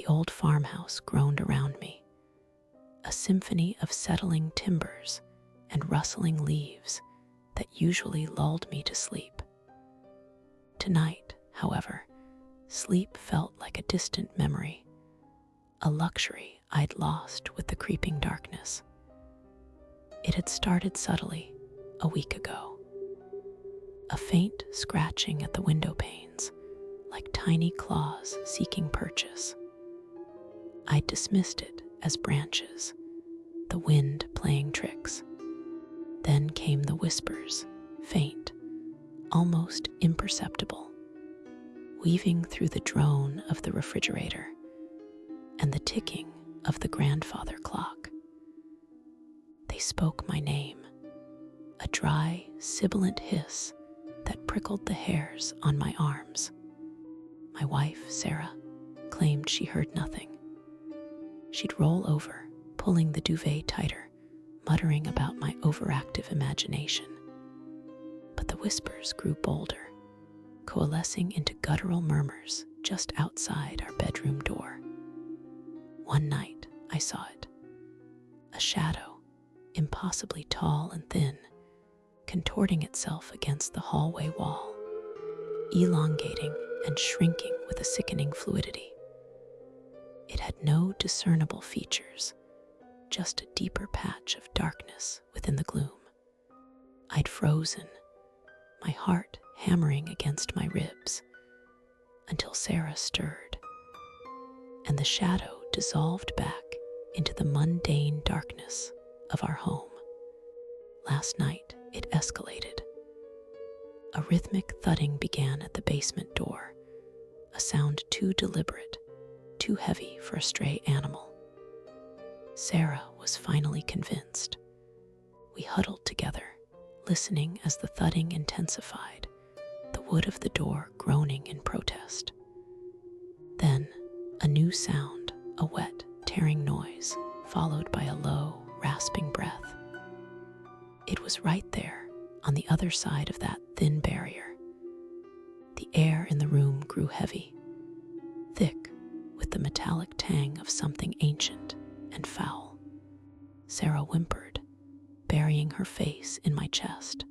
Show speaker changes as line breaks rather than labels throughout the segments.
The old farmhouse groaned around me, a symphony of settling timbers and rustling leaves that usually lulled me to sleep. Tonight, however, sleep felt like a distant memory, a luxury I'd lost with the creeping darkness. It had started subtly a week ago. A faint scratching at the window panes, like tiny claws seeking purchase. I dismissed it as branches, the wind playing tricks. Then came the whispers, faint, almost imperceptible, weaving through the drone of the refrigerator and the ticking of the grandfather clock. They spoke my name, a dry, sibilant hiss that prickled the hairs on my arms. My wife, Sarah, claimed she heard nothing. She'd roll over, pulling the duvet tighter, muttering about my overactive imagination. But the whispers grew bolder, coalescing into guttural murmurs just outside our bedroom door. One night, I saw it. A shadow, impossibly tall and thin, contorting itself against the hallway wall, elongating and shrinking with a sickening fluidity. It had no discernible features, just a deeper patch of darkness within the gloom. I'd frozen, my heart hammering against my ribs, until Sarah stirred, and the shadow dissolved back into the mundane darkness of our home. Last night, it escalated. A rhythmic thudding began at the basement door, a sound too deliberate, too heavy for a stray animal. Sarah was finally convinced. We huddled together, listening as the thudding intensified, the wood of the door groaning in protest. Then, a new sound, a wet, tearing noise, followed by a low, rasping breath. It was right there, on the other side of that thin barrier. The air in the room grew heavy, thick with the metallic tang of something ancient and foul. Sarah whimpered, burying her face in my chest.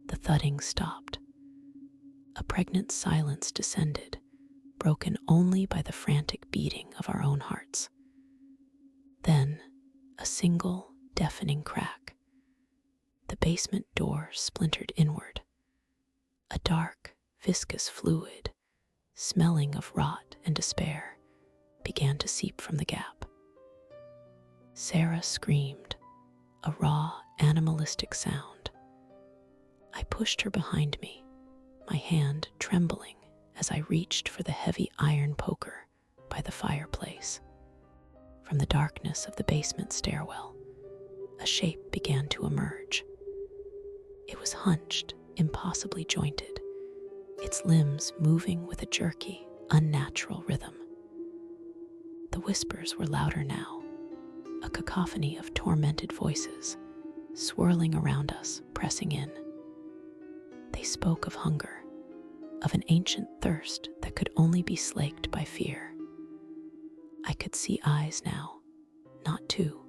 The thudding stopped. A pregnant silence descended, broken only by the frantic beating of our own hearts. Then, a single, deafening crack. The basement door splintered inward. A dark, viscous fluid, smelling of rot and despair, began to seep from the gap. Sarah screamed, a raw, animalistic sound. I pushed her behind me, my hand trembling as I reached for the heavy iron poker by the fireplace. From the darkness of the basement stairwell, a shape began to emerge. It was hunched, impossibly jointed, its limbs moving with a jerky, unnatural rhythm. The whispers were louder now, a cacophony of tormented voices, swirling around us, pressing in. They spoke of hunger, of an ancient thirst that could only be slaked by fear. I could see eyes now, not two,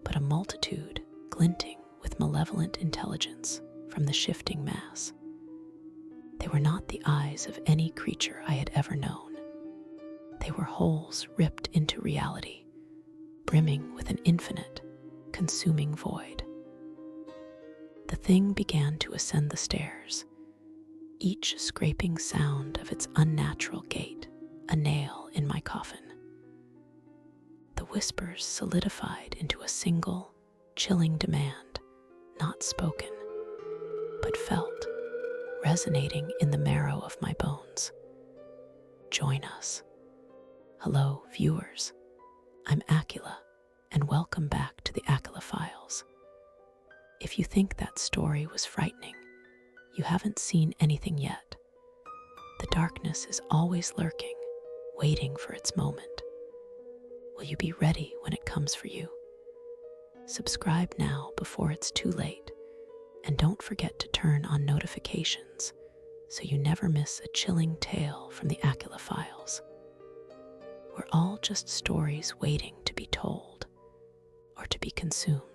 but a multitude glinting with malevolent intelligence from the shifting mass. They were not the eyes of any creature I had ever known. They were holes ripped into reality, brimming with an infinite, consuming void. The thing began to ascend the stairs, each scraping sound of its unnatural gait, a nail in my coffin. The whispers solidified into a single, chilling demand, not spoken, but felt, resonating in the marrow of my bones. Join us. Hello, viewers. I'm Aqeela, and welcome back to the Aqeela Files. If you think that story was frightening, you haven't seen anything yet. The darkness is always lurking, waiting for its moment. Will you be ready when it comes for you? Subscribe now before it's too late, and don't forget to turn on notifications so you never miss a chilling tale from the Aqeela Files. were all just stories waiting to be told or to be consumed.